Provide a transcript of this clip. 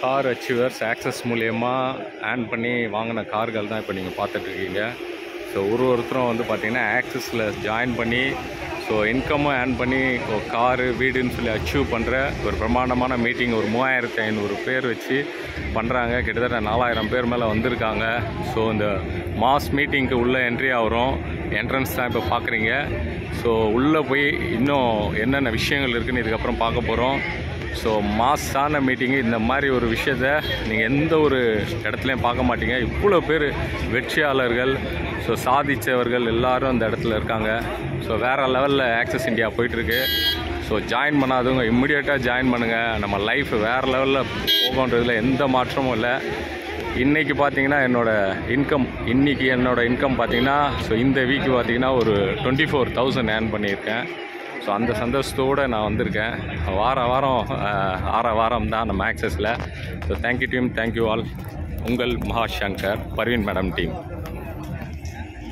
Car achievers access மூலயமா earn பண்ணி வாங்கின கார்கள் தான் இப்போ நீங்கள் பார்த்துட்ருக்கீங்க. ஸோ ஒருத்தரும் வந்து பார்த்திங்கன்னா ஆக்சஸில் ஜாயின் பண்ணி ஸோ இன்கமும் ஏர்ன் பண்ணி காரு வீடுன்னு சொல்லி அச்சீவ் பண்ணுற ஒரு பிரம்மாண்டமான மீட்டிங் ஒரு 3500 பேர் வச்சு பண்ணுறாங்க. கிட்டத்தட்ட 4000 பேர் மேலே வந்திருக்காங்க. ஸோ இந்த மாஸ் மீட்டிங்க்கு உள்ளே என்ட்ரி ஆகிறோம். என்ட்ரன்ஸ் தான் இப்போ பார்க்குறீங்க. ஸோ உள்ளே போய் இன்னும் என்னென்ன விஷயங்கள் இருக்குதுன்னு இதுக்கப்புறம் பார்க்க போகிறோம். ஸோ மாஸான மீட்டிங்கு இந்த மாதிரி ஒரு விஷயத்த நீங்கள் எந்த ஒரு இடத்துலையும் பார்க்க மாட்டீங்க. இவ்வளோ பேர் வெற்றியாளர்கள், ஸோ சாதித்தவர்கள் எல்லோரும் இந்த இடத்துல இருக்காங்க. ஸோ வேறு லெவலில் ஆக்சஸ் இந்தியா போயிட்டுருக்கு. ஸோ ஜாயின் பண்ணாதவங்க இம்மிடியேட்டாக ஜாயின் பண்ணுங்கள். நம்ம லைஃப் வேறு லெவலில் போகன்றதுல எந்த மாற்றமும் இல்லை. இன்றைக்கி பார்த்தீங்கன்னா இன்றைக்கி என்னோடய இன்கம் பார்த்தீங்கன்னா ஸோ இந்த வீக்கு பார்த்தீங்கன்னா ஒரு 24,000 ஏர்ன் பண்ணியிருக்கேன். ஸோ அந்த சந்தோஷத்தோடு நான் வந்திருக்கேன். வாரம் 6 வாரம் தான் நம்ம ஆக்சஸில். So thank you team, thank you all. உங்கள் மகாசங்கர், பர்வீன் மேடம் டீம்.